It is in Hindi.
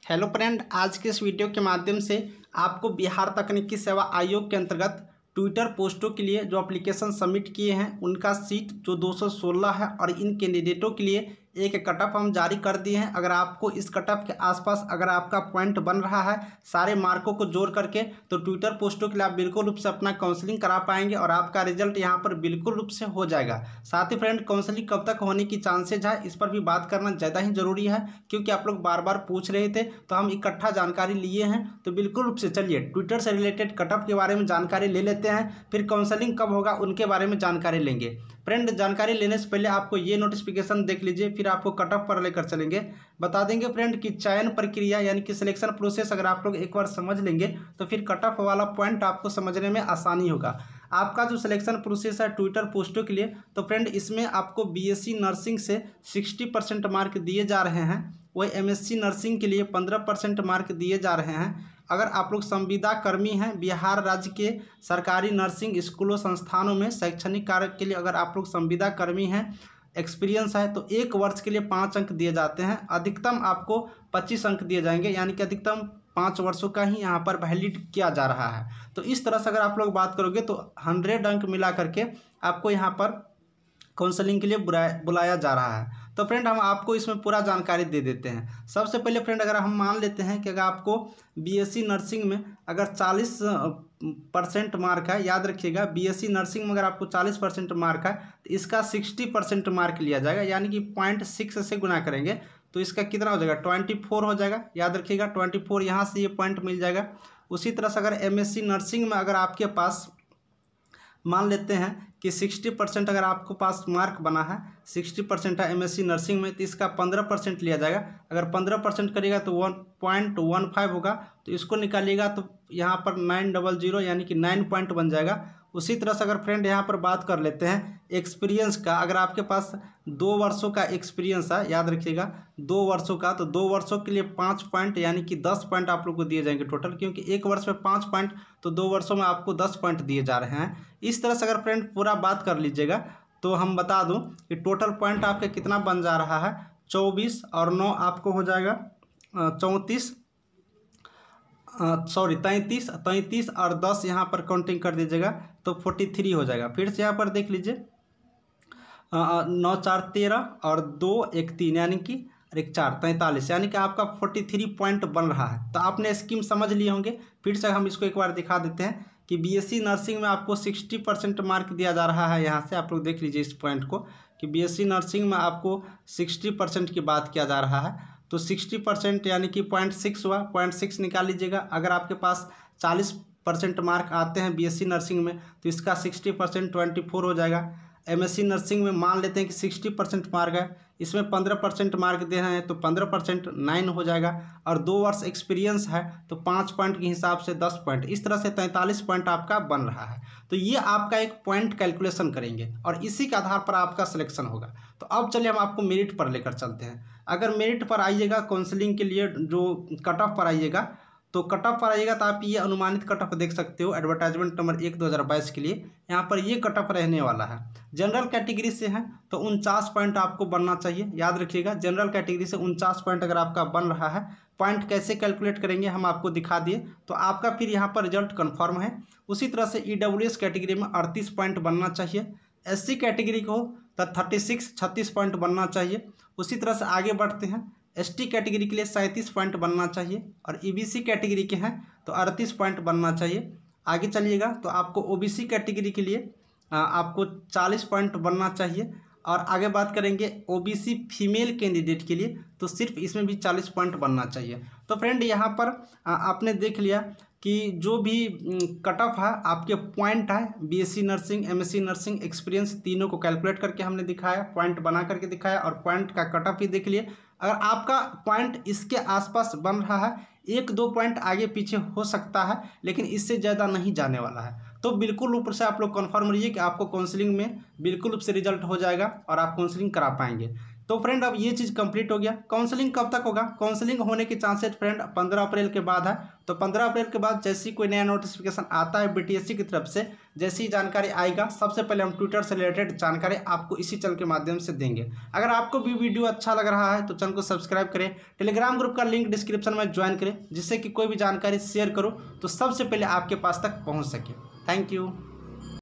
हेलो फ्रेंड, आज के इस वीडियो के माध्यम से आपको बिहार तकनीकी सेवा आयोग के अंतर्गत ट्विटर पोस्टों के लिए जो एप्लीकेशन सबमिट किए हैं उनका सीट जो 216 है और इन कैंडिडेटों के लिए एक कट ऑफ हम जारी कर दिए हैं। अगर आपको इस कट ऑफ के आसपास अगर आपका पॉइंट बन रहा है सारे मार्कों को जोड़ करके, तो ट्विटर पोस्टों के लिए आप बिल्कुल रूप से अपना काउंसलिंग करा पाएंगे और आपका रिजल्ट यहाँ पर बिल्कुल रूप से हो जाएगा। साथ ही फ्रेंड, काउंसलिंग कब तक होने की चांसेज है इस पर भी बात करना ज़्यादा ही जरूरी है, क्योंकि आप लोग बार बार पूछ रहे थे तो हम इकट्ठा जानकारी लिए हैं। तो बिल्कुल रूप से चलिए ट्विटर से रिलेटेड कट ऑफ के बारे में जानकारी ले लेते हैं, फिर काउंसलिंग कब होगा उनके बारे में जानकारी लेंगे। फ्रेंड, जानकारी लेने से पहले आपको ये नोटिफिकेशन देख लीजिए, फिर आपको कट ऑफ पर लेकर चलेंगे। बता देंगे फ्रेंड कि चयन प्रक्रिया यानी कि सिलेक्शन प्रोसेस अगर आप लोग एक बार समझ लेंगे तो फिर कट ऑफ वाला पॉइंट आपको समझने में आसानी होगा। आपका जो सिलेक्शन प्रोसेस है ट्विटर पोस्टों के लिए, तो फ्रेंड इसमें आपको बीएससी नर्सिंग से 60% मार्क दिए जा रहे हैं, वही एमएससी नर्सिंग के लिए 15% मार्क दिए जा रहे हैं। अगर आप लोग संविदा कर्मी हैं, बिहार राज्य के सरकारी नर्सिंग स्कूलों संस्थानों में शैक्षणिक कार्य के लिए अगर आप लोग संविदा कर्मी हैं, एक्सपीरियंस है, तो 1 वर्ष के लिए 5 अंक दिए जाते हैं। अधिकतम आपको 25 अंक दिए जाएंगे, यानी कि अधिकतम 5 वर्षों का ही यहाँ पर वैलिड किया जा रहा है। तो इस तरह से अगर आप लोग बात करोगे तो 100 अंक मिला करके आपको यहाँ पर काउंसलिंग के लिए बुलाया जा रहा है। तो फ्रेंड, हम आपको इसमें पूरा जानकारी दे देते हैं। सबसे पहले फ्रेंड, अगर हम मान लेते हैं कि अगर आपको बीएससी नर्सिंग में अगर 40% मार्क है, याद रखिएगा बीएससी नर्सिंग में अगर आपको 40% मार्क है तो इसका 60% मार्क लिया जाएगा, यानी कि 0.6 से गुना करेंगे तो इसका कितना हो जाएगा, 24 हो जाएगा। याद रखिएगा 24 यहाँ से ये पॉइंट मिल जाएगा। उसी तरह से अगर एमएससी नर्सिंग में अगर आपके पास मान लेते हैं कि 60% अगर आपको पास मार्क बना है, 60% है एमएससी नर्सिंग में, तो इसका 15% लिया जाएगा। अगर 15% करिएगा तो 1.15 होगा, तो इसको निकालिएगा तो यहाँ पर 900 यानी कि 9 पॉइंट बन जाएगा। उसी तरह से अगर फ्रेंड यहाँ पर बात कर लेते हैं एक्सपीरियंस का, अगर आपके पास 2 वर्षों का एक्सपीरियंस है, याद रखिएगा 2 वर्षों का, तो 2 वर्षों के लिए 5 पॉइंट यानी कि 10 पॉइंट आप लोग को दिए जाएंगे टोटल, क्योंकि 1 वर्ष में 5 पॉइंट तो 2 वर्षों में आपको 10 पॉइंट दिए जा रहे हैं। इस तरह से अगर फ्रेंड पूरा बात कर लीजिएगा तो हम बता दूं कि टोटल पॉइंट आपके कितना बन जा रहा है, 24 और 9 आपको हो जाएगा 33 और 10 यहाँ पर काउंटिंग कर दीजिएगा तो 43 हो जाएगा। फिर से यहाँ पर देख लीजिए 9 4 13 और 2 1 3 यानी कि 1 4 43, यानी कि आपका 43 पॉइंट बन रहा है। तो आपने स्कीम समझ लिए होंगे। फिर से हम इसको एक बार दिखा देते हैं कि बीएससी नर्सिंग में आपको 60% मार्क दिया जा रहा है। यहाँ से आप लोग देख लीजिए इस पॉइंट को कि बीएससी नर्सिंग में आपको 60% की बात किया जा रहा है, तो 60% यानी कि 0.6 हुआ, 0.6 निकाल लीजिएगा। अगर आपके पास 40% मार्क आते हैं बीएससी नर्सिंग में तो इसका 60% 24 हो जाएगा। एमएससी नर्सिंग में मान लेते हैं कि 60% मार्क है, इसमें 15% मार्क दे रहे हैं तो 15% 9 हो जाएगा। और 2 वर्ष एक्सपीरियंस है तो 5 पॉइंट के हिसाब से 10 पॉइंट, इस तरह से 43 पॉइंट आपका बन रहा है। तो ये आपका एक पॉइंट कैलकुलेशन करेंगे और इसी के आधार पर आपका सिलेक्शन होगा। तो अब चलिए हम आपको मेरिट पर लेकर चलते हैं। अगर मेरिट पर आइएगा काउंसलिंग के लिए जो कट ऑफ पर आइएगा, तो कट ऑफ पर आइएगा तो आप ये अनुमानित कट ऑफ देख सकते हो एडवर्टाइजमेंट नंबर 1 2022 के लिए। यहाँ पर ये कट ऑफ रहने वाला है। जनरल कैटेगरी से है तो 49 पॉइंट आपको बनना चाहिए। याद रखिएगा जनरल कैटेगरी से 49 पॉइंट अगर आपका बन रहा है, पॉइंट कैसे कैलकुलेट करेंगे हम आपको दिखा दिए, तो आपका फिर यहाँ पर रिजल्ट कन्फर्म है। उसी तरह से ईडब्ल्यूएस कैटेगरी में 38 पॉइंट बनना चाहिए। एससी कैटेगरी को तो 36 पॉइंट बनना चाहिए। उसी तरह से आगे बढ़ते हैं, एसटी कैटेगरी के लिए 37 पॉइंट बनना चाहिए और ईबीसी कैटेगरी के हैं तो 38 पॉइंट बनना चाहिए। आगे चलिएगा तो आपको ओबीसी कैटेगरी के लिए आपको 40 पॉइंट बनना चाहिए। और आगे बात करेंगे ओबीसी फीमेल कैंडिडेट के लिए तो सिर्फ इसमें भी 40 पॉइंट बनना चाहिए। तो फ्रेंड, यहाँ पर आपने देख लिया कि जो भी कट ऑफ है आपके पॉइंट है, BSc nursing, MSc nursing, experience तीनों को कैलकुलेट करके हमने दिखाया, पॉइंट बना करके दिखाया और पॉइंट का कट ऑफ भी देख लिए। अगर आपका पॉइंट इसके आसपास बन रहा है, 1-2 पॉइंट आगे पीछे हो सकता है, लेकिन इससे ज़्यादा नहीं जाने वाला है, तो बिल्कुल ऊपर से आप लोग कन्फर्म रहिए कि आपको काउंसलिंग में बिल्कुल रूप से रिजल्ट हो जाएगा और आप काउंसलिंग करा पाएंगे। तो फ्रेंड अब ये चीज़ कंप्लीट हो गया। काउंसलिंग कब तक होगा? काउंसलिंग होने के चांसेस फ्रेंड 15 अप्रैल के बाद है। तो 15 अप्रैल के बाद जैसे ही कोई नया नोटिफिकेशन आता है बीटीएससी की तरफ से, जैसी जानकारी आएगा सबसे पहले हम ट्विटर से रिलेटेड जानकारी आपको इसी चैनल के माध्यम से देंगे। अगर आपको भी वीडियो अच्छा लग रहा है तो चैनल को सब्सक्राइब करें, टेलीग्राम ग्रुप का लिंक डिस्क्रिप्शन में ज्वाइन करें, जिससे कि कोई भी जानकारी शेयर करो तो सबसे पहले आपके पास तक पहुँच सके। Thank you.